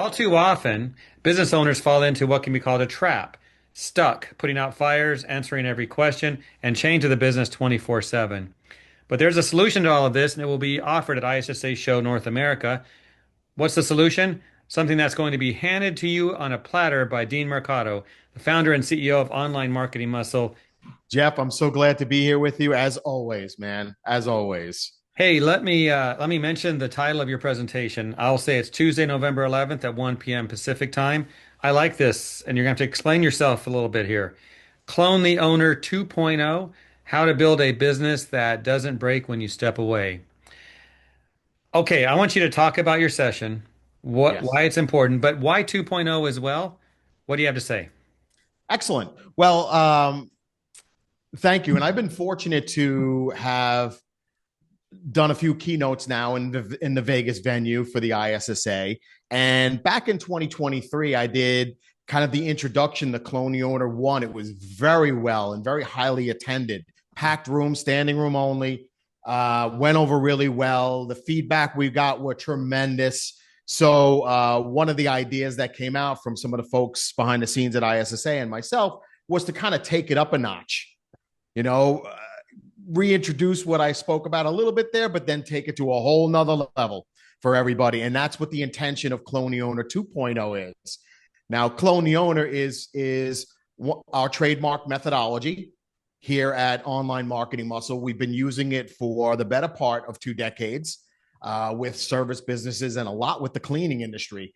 All too often, business owners fall into what can be called a trap, stuck, putting out fires, answering every question, and chained to the business 24/7. But there's a solution to all of this, and it will be offered at ISSA Show North America. What's the solution? Something that's going to be handed to you on a platter by Dean Mercado, the founder and CEO of Online Marketing Muscle. Jeff, I'm so glad to be here with you as always, man. As always. Hey, let me mention the title of your presentation. I'll say it's Tuesday, November 11th at 1 p.m. Pacific time. I like this, and you're going to have to explain yourself a little bit here. Clone the Owner 2.0, how to build a business that doesn't break when you step away. Okay, I want you to talk about your session, Yes. why it's important, but why 2.0 as well? What do you have to say? Excellent. Well, thank you. And I've been fortunate to have done a few keynotes now in the Vegas venue for the ISSA. And back in 2023, I did kind of the introduction to Clone the Owner 1. It was very well and very highly attended. Packed room, standing room only. Went over really well. The feedback we got were tremendous. So one of the ideas that came out from some of the folks behind the scenes at ISSA and myself was to kind of take it up a notch. You know, reintroduce what I spoke about a little bit there, but then take it to a whole nother level for everybody. And that's what the intention of Clone the Owner 2.0 is. Now, Clone the Owner is our trademark methodology here at Online Marketing Muscle. We've been using it for the better part of 2 decades with service businesses and a lot with the cleaning industry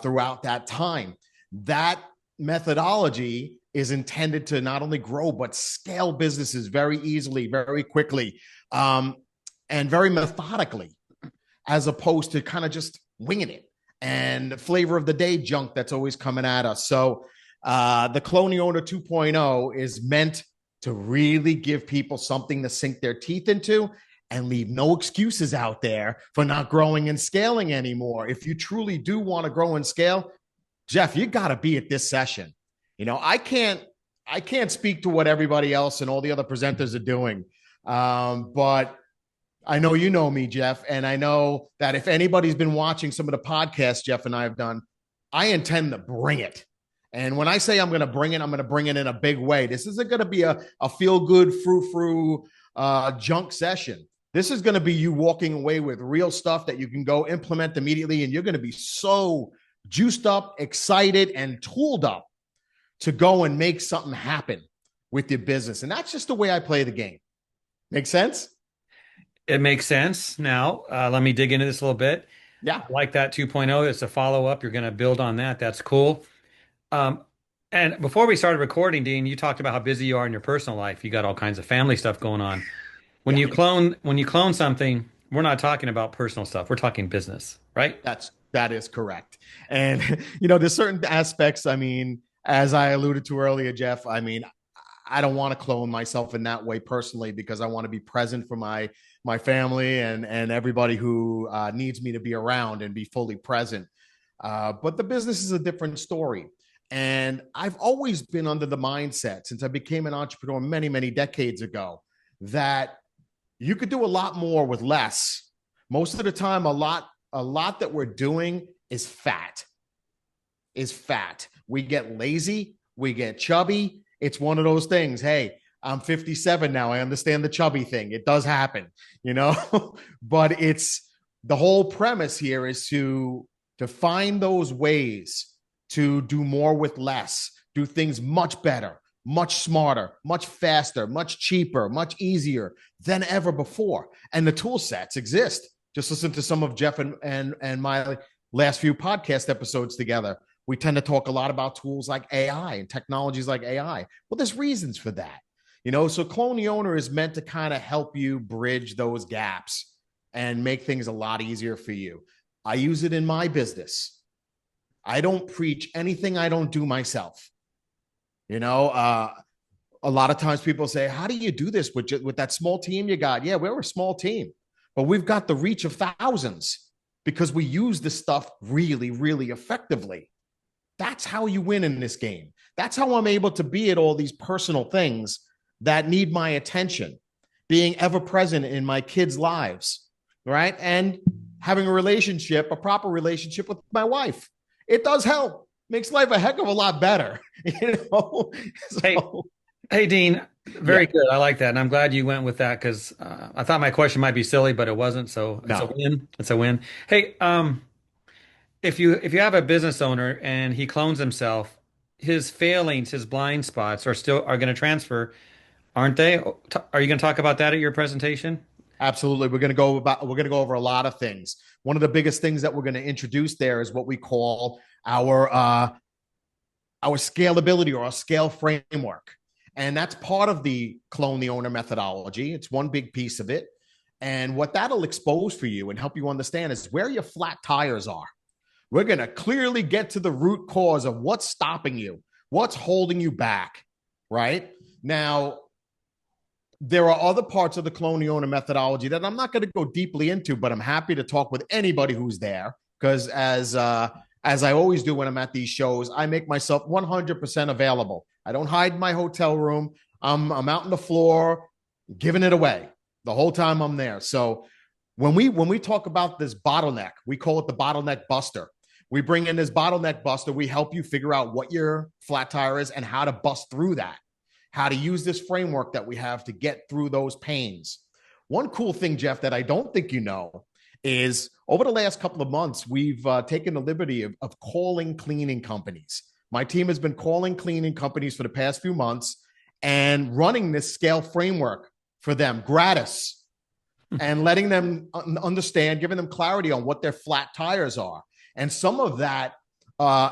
throughout that time. That methodology is intended to not only grow, but scale businesses very easily, very quickly, and very methodically, as opposed to kind of just winging it and flavor of the day junk that's always coming at us. So the Clone the Owner 2.0 is meant to really give people something to sink their teeth into and leave no excuses out there for not growing and scaling anymore. If you truly do want to grow and scale, Jeff, you got to be at this session. You know, I can't speak to what everybody else and all the other presenters are doing. But I know you know me, Jeff, and I know that if anybody's been watching some of the podcasts Jeff and I have done, I intend to bring it. And when I say I'm going to bring it, I'm going to bring it in a big way. This isn't going to be a feel-good, frou-frou junk session. This is going to be you walking away with real stuff that you can go implement immediately, and you're going to be so juiced up, excited, and tooled up to go and make something happen with your business. And that's just the way I play the game. Make sense? It makes sense. Now, let me dig into this a little bit. Yeah. I like that 2.0. It's a follow-up. You're going to build on that. That's cool. Um, and before we started recording, Dean, you talked about how busy you are in your personal life. You got all kinds of family stuff going on. When Yeah. you clone something, we're not talking about personal stuff. We're talking business, right? That is correct. And you know, there's certain aspects, I mean, as I alluded to earlier, Jeff, I mean, I don't want to clone myself in that way personally because I want to be present for my family and everybody who needs me to be around and be fully present. But the business is a different story. And I've always been under the mindset since I became an entrepreneur many, many decades ago that you could do a lot more with less. Most of the time, a lot that we're doing is fat. We get lazy, we get chubby. It's one of those things. Hey, I'm 57 now. I understand the chubby thing. It does happen, you know, but it's the whole premise here is to find those ways to do more with less, do things much better, much smarter, much faster, much cheaper, much easier than ever before. And the tool sets exist. Just listen to some of Jeff and my last few podcast episodes together. We tend to talk a lot about tools like AI and technologies like AI. Well, there's reasons for that. You know, so Clone the Owner is meant to kind of help you bridge those gaps and make things a lot easier for you. I use it in my business. I don't preach anything I don't do myself. You know, a lot of times people say, how do you do this with that small team you got? Yeah, we're a small team, but we've got the reach of thousands because we use this stuff really, really effectively. That's how you win in this game. That's how I'm able to be at all these personal things that need my attention, being ever present in my kids' lives, right? And having a proper relationship with my wife it does help. Makes life a heck of a lot better. You know? Hey, So hey, Dean, very yeah, good. I like that, and I'm glad you went with that because I thought my question might be silly, but it wasn't. So it's a no, win. It's a win. Hey, if you have a business owner and he clones himself, his failings, his blind spots are going to transfer, aren't they? Are you going to talk about that at your presentation? absolutely. We're gonna go over a lot of things. One of the biggest things that we're going to introduce there is what we call our scalability or our scale framework. And that's part of the clone the owner methodology. It's one big piece of it. And what that'll expose for you and help you understand is where your flat tires are. We're going to clearly get to the root cause of what's stopping you, what's holding you back, right? Now, there are other parts of the clone the owner methodology that I'm not going to go deeply into, but I'm happy to talk with anybody who's there because as I always do when I'm at these shows, I make myself 100% available. I don't hide in my hotel room. I'm out on the floor giving it away the whole time I'm there. So when we talk about this bottleneck, we call it the bottleneck buster. We bring in this bottleneck buster. We help you figure out what your flat tire is and how to bust through that, how to use this framework that we have to get through those pains. One cool thing, Jeff, that I don't think you know is over the last couple of months, we've taken the liberty of calling cleaning companies. My team has been calling cleaning companies for the past few months and running this scale framework for them gratis and letting them understand, giving them clarity on what their flat tires are. And some of that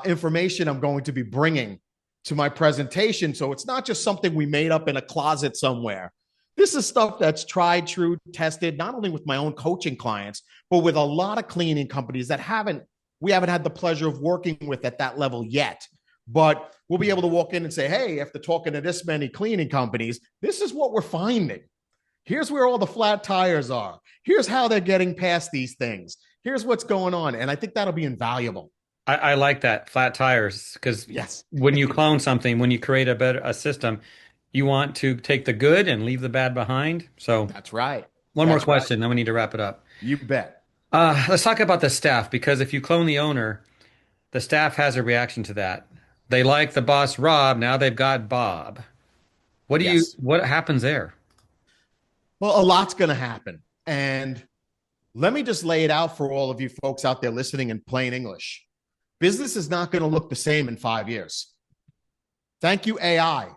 information I'm going to be bringing to my presentation. So it's not just something we made up in a closet somewhere. This is stuff that's tried, true, tested, not only with my own coaching clients, but with a lot of cleaning companies that we haven't had the pleasure of working with at that level yet. But we'll be able to walk in and say, hey, after talking to this many cleaning companies, this is what we're finding. Here's where all the flat tires are. Here's how they're getting past these things. Here's what's going on. And I think that'll be invaluable. I like that flat tires because Yes, when you clone something, when you create a system, you want to take the good and leave the bad behind. So that's right. one more That's right. question, then we need to wrap it up. You bet. Let's talk about the staff because if you clone the owner, the staff has a reaction to that. They like the boss Rob, now they've got Bob. Yes. What happens there? Well, a lot's going to happen. And let me just lay it out for all of you folks out there listening in plain English. Business is not going to look the same in 5 years. Thank you, AI,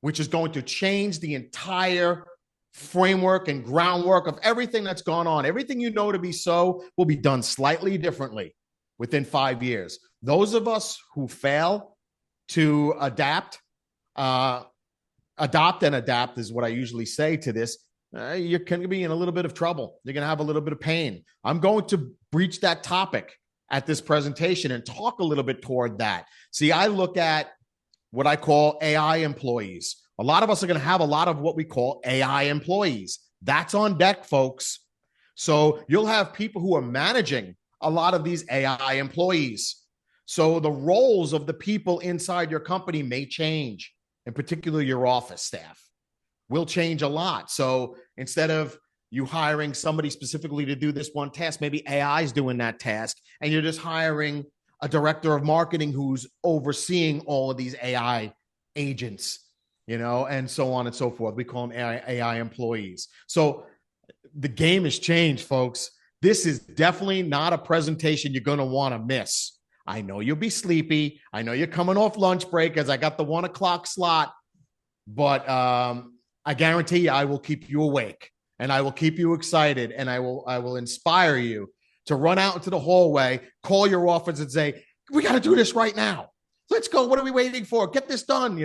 which is going to change the entire framework and groundwork of everything that's gone on. Everything you know to be so will be done slightly differently within 5 years. Those of us who fail to adopt and adapt is what I usually say to this. You're going to be in a little bit of trouble. You're going to have a little bit of pain. I'm going to breach that topic at this presentation and talk a little bit toward that. See, I look at what I call AI employees. A lot of us are going to have a lot of what we call AI employees. That's on deck, folks. So you'll have people who are managing a lot of these AI employees. So the roles of the people inside your company may change, in particular your office staff will change a lot. So instead of you hiring somebody specifically to do this one task, maybe AI is doing that task, and you're just hiring a director of marketing who's overseeing all of these AI agents, and so on and so forth. We call them AI employees. So the game has changed, folks. This is definitely not a presentation you're going to want to miss. I know you'll be sleepy. I know you're coming off lunch break as I got the 1 o'clock slot, but I guarantee you I will keep you awake and I will keep you excited and I will inspire you to run out into the hallway, call your office and say, we got to do this right now. Let's go. What are we waiting for? Get this done.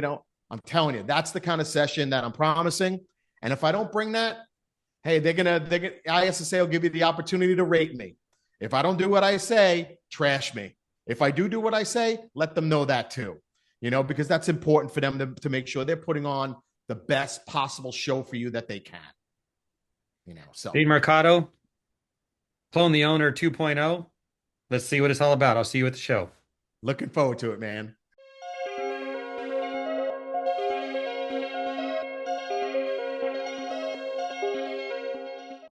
I'm telling you, that's the kind of session that I'm promising. And if I don't bring that, hey, ISSA will give you the opportunity to rate me. If I don't do what I say, trash me. If I do what I say, let them know that too, because that's important for them to make sure they're putting on the best possible show for you that they can, so. Dean Mercado, Clone the Owner 2.0. Let's see what it's all about. I'll see you at the show. Looking forward to it, man.